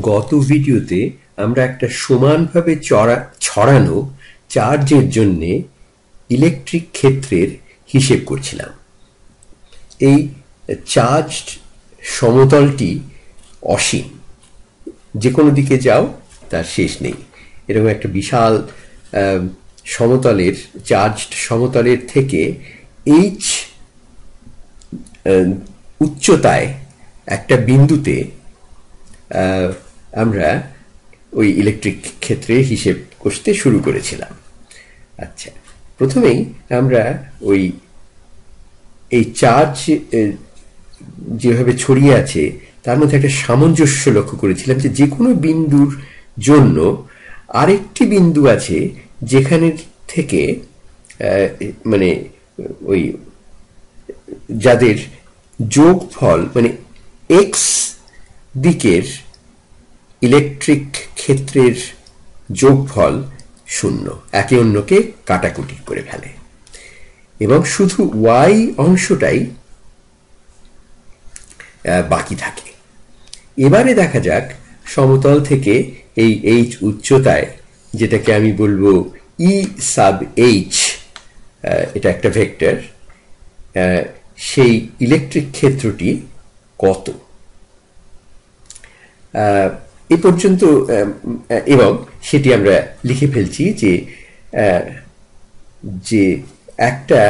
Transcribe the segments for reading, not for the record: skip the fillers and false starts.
গত ভিডিওতে আমরা একটা সমানভাবে ছড়ানো চার্জের জন্য ইলেকট্রিক ক্ষেত্রের হিসেব করছিলাম। এই চার্জড সমতলটি অসীম, যে কোনো দিকে যাও তার শেষ নেই। এরকম একটা বিশাল সমতলের চার্জড সমতলের থেকে এইচ উচ্চতায় একটা বিন্দুতে আমরা ওই ইলেকট্রিক ক্ষেত্রের হিসেব করতে শুরু করেছিলাম। আচ্ছা, প্রথমেই আমরা এই চার্জ যেভাবে ছড়িয়ে আছে তার মধ্যে একটা সামঞ্জস্য লক্ষ্য করেছিলাম, যে কোনো বিন্দুর জন্য আরেকটি বিন্দু আছে যেখানে থেকে মানে ওই যাদের যোগফল মানে এক্স দিকের ইলেকট্রিক ক্ষেত্রের যোগফল শূন্য, একে অন্যকে কাটাকুটি করে ফেলে, এবং শুধু ওয়াই অংশটাই বাকি থাকে। এবারে দেখা যাক সমতল থেকে এই এইচ উচ্চতায়, যেটাকে আমি বলবো ই সাব এইচ, এটা একটা ভেক্টর, সেই ইলেকট্রিক ক্ষেত্রটি কত এ পর্যন্ত, এবং সেটি আমরা লিখে ফেলছি যে একটা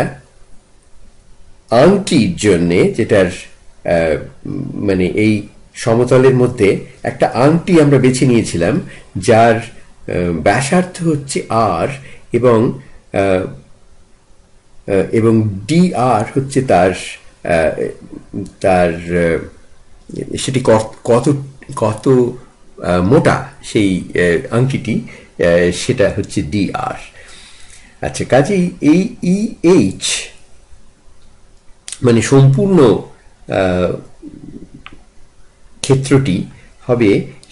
আংটির জন্যে, যেটার মানে এই সমতলের মধ্যে একটা আংটি আমরা বেছে নিয়েছিলাম যার ব্যাসার্ধ হচ্ছে আর, এবং ডি আর হচ্ছে তার সেটি কত মোটা সেই আংটিটি, সেটা হচ্ছে ডি আর। আচ্ছা, কাজেই এই ই এইচ মানে সম্পূর্ণ ক্ষেত্রটি হবে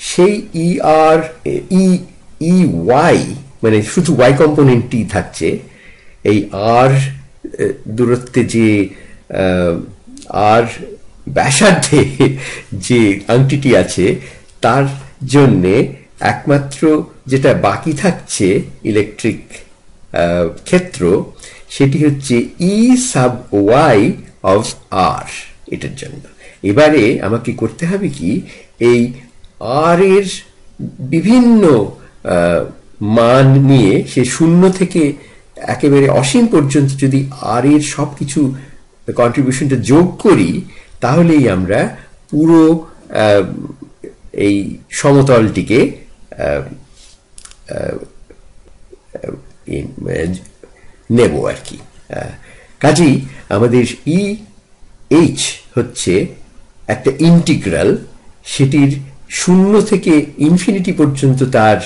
সেই ই আর ই ওয়াই, মানে শুধু ওয়াই কম্পোনেন্টটি থাকছে, এই আর দূরত্বে যে আর ব্যাসার্ধে যে আংটিটি আছে তার জন্যে একমাত্র যেটা বাকি থাকছে ইলেকট্রিক ক্ষেত্র, সেটি হচ্ছে ই সাব ওয়াই অফ আর, এটার জন্য। এবারে আমাকে করতে হবে কি, এই আর এর বিভিন্ন মান নিয়ে, সে শূন্য থেকে একেবারে অসীম পর্যন্ত যদি আর এর সব কিছু কন্ট্রিবিউশনটা যোগ করি, তাহলেই আমরা পুরো এই সমতলটিকে নেব আর কি। কাজেই আমাদের ই এইচ হচ্ছে একটা ইন্টিগ্রাল, সেটির শূন্য থেকে ইনফিনিটি পর্যন্ত তার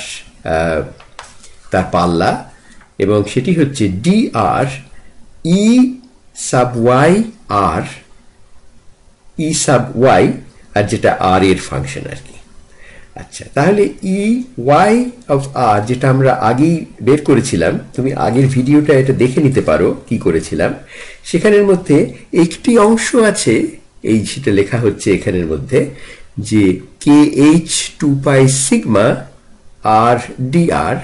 পাল্লা, এবং সেটি হচ্ছে ডি আর ই সাব ওয়াই আর, ই সাব ওয়াই, আর যেটা আর এর ফাংশন আর কি। আচ্ছা, তাহলে ই ওয়াই অফ আর, যেটা আমরা আগেই বের করেছিলাম, তুমি আগের ভিডিওটা এটা দেখে নিতে পারো কি করেছিলাম। সেখানের মধ্যে একটি অংশ আছে, এই সেটা লেখা হচ্ছে এখানের মধ্যে, যে K H two pi sigma R D R,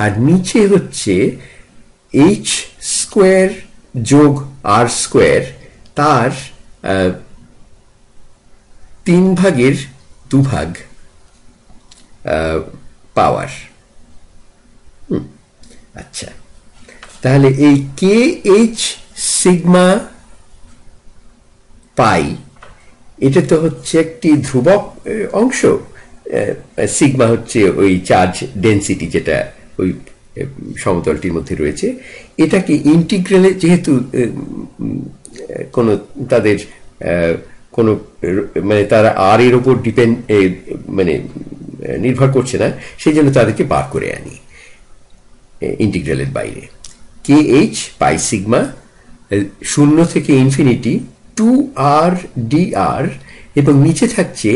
আর নিচে হচ্ছে এইচ স্কোয়ার যোগ আর স্কোয়ার, তার 3/2 পাওয়ার। আচ্ছা, তাহলে এই কে এইচ সিগমা পাই, এটা তো হচ্ছে একটি ধ্রুবক অংশ। সিগমা হচ্ছে ওই চার্জ ডেন্সিটি যেটা ওই সমতলটির মধ্যে রয়েছে। এটাকে ইন্টিগ্রালে, যেহেতু তাদের কোনো মানে তারা আর এর উপর মানে নির্ভর করছে না, সেই জন্য তাদেরকে বার করে আনি ইন্টিগ্রালের বাইরে। কে এইচ পাই সিগমা, শূন্য থেকে ইনফিনিটি, 2r dr, এবং নিচে থাকছে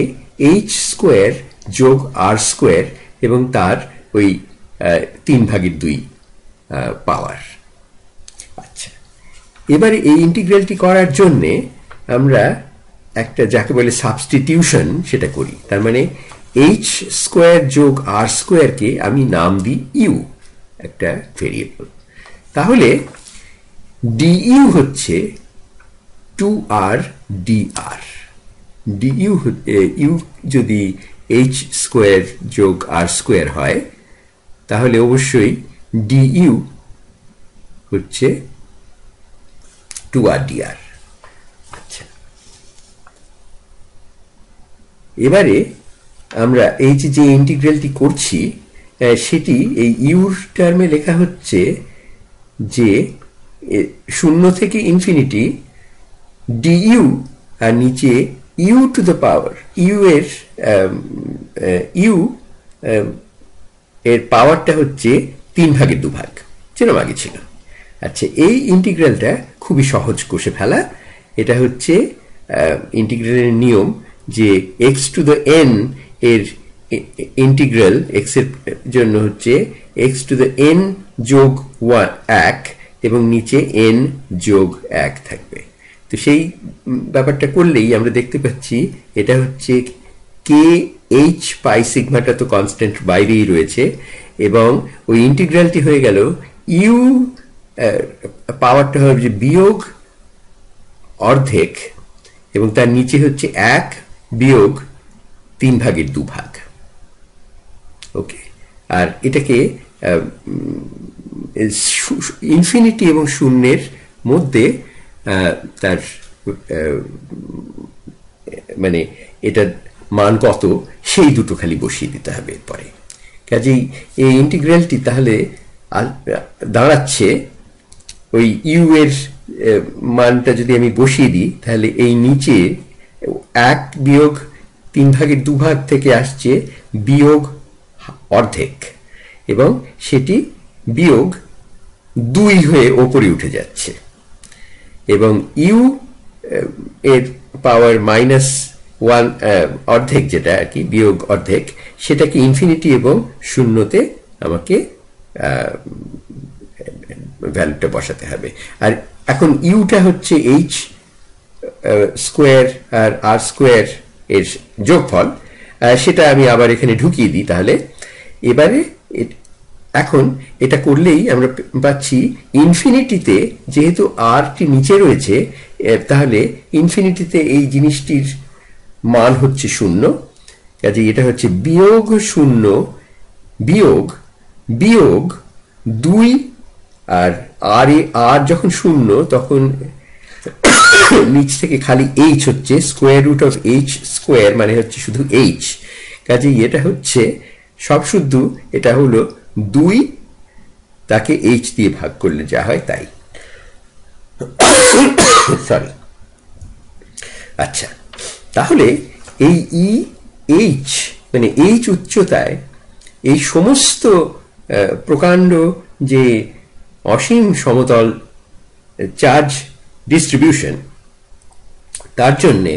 এইচ স্কোয়ার যোগ আর স্কোয়ার, এবং তার ওই 3/2 পাওয়ার। আচ্ছা, এবারে এই ইন্টিগ্রালটি করার জন্যে আমরা একটা যাকে বলে সাবস্টিটিউশন সেটা করি। তার মানে এইচ স্কোয়ার যোগ আর স্কোয়ারকে আমি নাম দিই ইউ, একটা ভেরিয়েবল। তাহলে ডিইউ হচ্ছে 2r dr। ডিইউ ইউ যদি এইচ স্কোয়ার যোগ আর স্কোয়ার হয় তাহলে অবশ্যই ডিইউ হচ্ছে 2r dr। আচ্ছা, এবারে আমরা এই যে ইন্টিগ্রালটি করছি সেটি এই ইউর টার্মে লেখা হচ্ছে যে 0 থেকে ইনফিনিটি ডিইউ, আর নিচে U to the power U এর পাওয়ারটা হচ্ছে 3/2 যেরকম আগে ছিল। আচ্ছা, এই ইন্টিগ্রালটা খুবই সহজ কষে ফেলা। এটা হচ্ছে ইন্টিগ্রালের নিয়ম যে এক্স টু দ্য এন এর ইন্টিগ্রাল এক্স এর জন্য হচ্ছে এক্স টু দ্য এন যোগ 1 এবং নিচে এন যোগ 1 থাকবে। তো সেই ব্যাপারটা করলেই আমরা দেখতে পাচ্ছি এটা হচ্ছে কে এইচ পাই সিগমাটা তো কনস্ট্যান্ট বাইরেই রয়েছে, এবং ওই ইন্টিগ্রালটি হয়ে গেল ইউ পাওয়ারটা হবে যে বিয়োগ অর্ধেক, এবং তার নিচে হচ্ছে 1 বিয়োগ 3/2। ওকে, আর এটাকে ইনফিনিটি এবং শূন্যের মধ্যে তার মানে এটার মান কত সেই দুটো খালি বসিয়ে দিতে হবে এরপরে। কাজেই এই ইন্টিগ্রালটি তাহলে দাঁড়াচ্ছে ওই ইউ এর মানটা যদি আমি বসিয়ে দিই তাহলে এই নিচে 1 বিয়োগ 3/2 থেকে আসছে বিয়োগ অর্ধেক, এবং সেটি বিয়োগ 2 হয়ে ওপরে উঠে যাচ্ছে, এবং ইউ এর পাওয়ার -1 অর্ধেক যেটা আর কি বিয়োগ অর্ধেক, সেটাকে ইনফিনিটি এবং শূন্যতে আমাকে ভ্যালুটা বসাতে হবে। আর এখন ইউটা হচ্ছে এইচ স্কোয়ার আর আর স্কোয়ার এর যোগফল, সেটা আমি আবার এখানে ঢুকিয়ে দিই। তাহলে এবারে এখন এটা করলেই আমরা পাচ্ছি ইনফিনিটিতে যেহেতু আরটি নিচে রয়েছে, তাহলে ইনফিনিটিতে এই জিনিসটির মান হচ্ছে 0। কাজে এটা হচ্ছে বিয়োগ 0 বিয়োগ 2, আর আর যখন 0 তখন নিচ থেকে খালি এইচ হচ্ছে square root of H square, মানে হচ্ছে শুধু এইচ। কাজেই এটা হচ্ছে সব শুদ্ধ, এটা হলো 2, তাকে এইচ দিয়ে ভাগ করলে যা হয় তাই। সরি। আচ্ছা, তাহলে এই এইচ মানে এইচ উচ্চতায় এই সমস্ত প্রকাণ্ড যে অসীম সমতল চার্জ ডিস্ট্রিবিউশন, তার জন্যে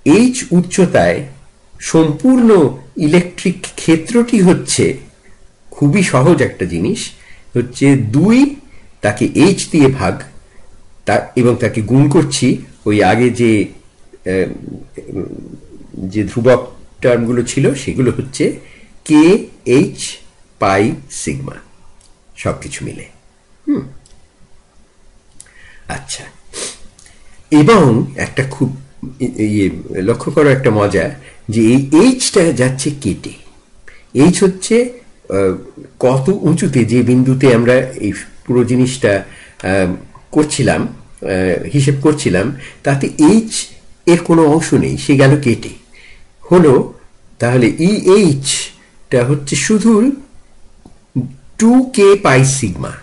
এইচ উচ্চতায় সম্পূর্ণ ইলেকট্রিক ক্ষেত্রটি হচ্ছে খুবই সহজ একটা জিনিস, হচ্ছে 2, তাকে এইচ দিয়ে ভাগ, এবং তাকে গুণ করছি ওই আগে যে ধ্রুবক টার্মগুলো ছিল সেগুলো হচ্ছে কে এইচ পাই সিগমা সবকিছু মিলে। আচ্ছা, এবং একটা খুব লক্ষ্য করো একটা মজা, যে এই এইচটা যাচ্ছে কেটে। এইচ হচ্ছে কত উঁচুতে, যে বিন্দুতে আমরা এই পুরো জিনিসটা করছিলাম, হিসেব করছিলাম, তাতে এইচ এর কোনো অংশ নেই, সে গেল কেটে। হলো তাহলে এইচটা হচ্ছে শুধু 2k পাই সিগমা।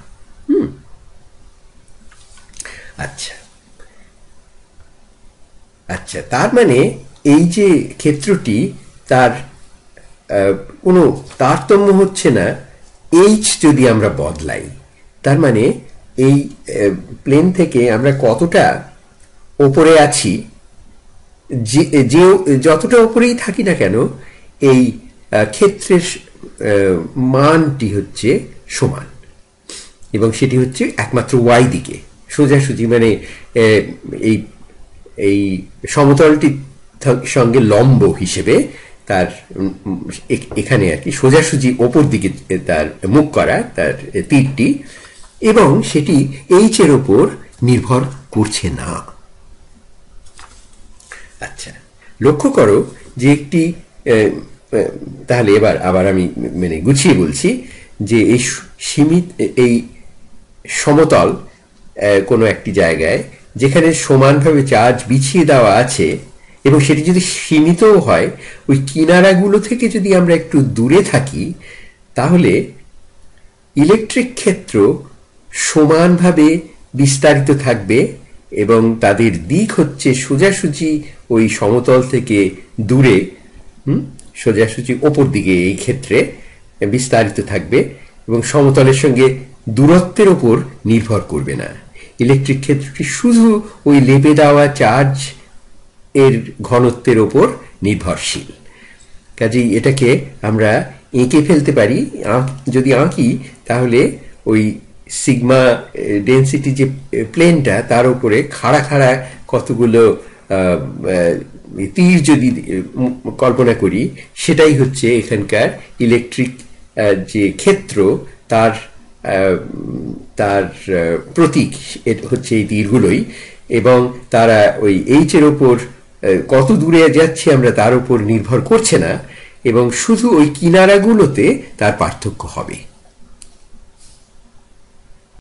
আচ্ছা আচ্ছা, তার মানে এই যে ক্ষেত্রটি তার কোনো তারতম্য হচ্ছে না এইচ যদি আমরা বদলাই। তার মানে এই প্লেন থেকে আমরা কতটা ওপরে আছি, যে যতটা ওপরেই থাকি না কেন, এই ক্ষেত্রের মানটি হচ্ছে সমান, এবং সেটি হচ্ছে একমাত্র ওয়াই দিকে সোজাসুজি, মানে এই সমতলটির সঙ্গে লম্ব হিসেবে তার এখানে আর কি সোজাসুজি ওপর দিকে তার মুখ করা তার তীরটি, এবং সেটি এইচ এর ওপর নির্ভর করছে না। আচ্ছা, লক্ষ্য করো যে একটি তাহলে এবার আবার আমি মানে গুছিয়ে বলছি যে এই সীমিত এই সমতল কোনো একটি জায়গায় যেখানে সমানভাবে চার্জ বিছিয়ে দেওয়া আছে এবং সেটি যদি সীমিতও হয়, ওই কিনারাগুলো থেকে যদি আমরা একটু দূরে থাকি তাহলে ইলেকট্রিক ক্ষেত্র সমানভাবে বিস্তারিত থাকবে এবং তাদের দিক হচ্ছে সোজাসুজি ওই সমতল থেকে দূরে, সোজাসুজি ওপর দিকে এই ক্ষেত্রে বিস্তারিত থাকবে এবং সমতলের সঙ্গে দূরত্বের ওপর নির্ভর করবে না। ইলেকট্রিক ক্ষেত্রটি শুধু ওই লেপে দেওয়া চার্জ এর ঘনত্বের ওপর নির্ভরশীল। কাজেই এটাকে আমরা এঁকে ফেলতে পারি, যদি আঁকি তাহলে ওই সিগমা ডেন্সিটি যে প্লেনটা তার উপরে খাড়া খাড়া কতগুলো তীর যদি কল্পনা করি, সেটাই হচ্ছে এখানকার ইলেকট্রিক যে ক্ষেত্র তার তার প্রতীক হচ্ছে এই তীরগুলোই, এবং তারা ওই এইচ এর ওপর কত দূরে যাচ্ছে আমরা তার উপর নির্ভর করছে না, এবং শুধু ওই কিনারাগুলোতে তার পার্থক্য হবে।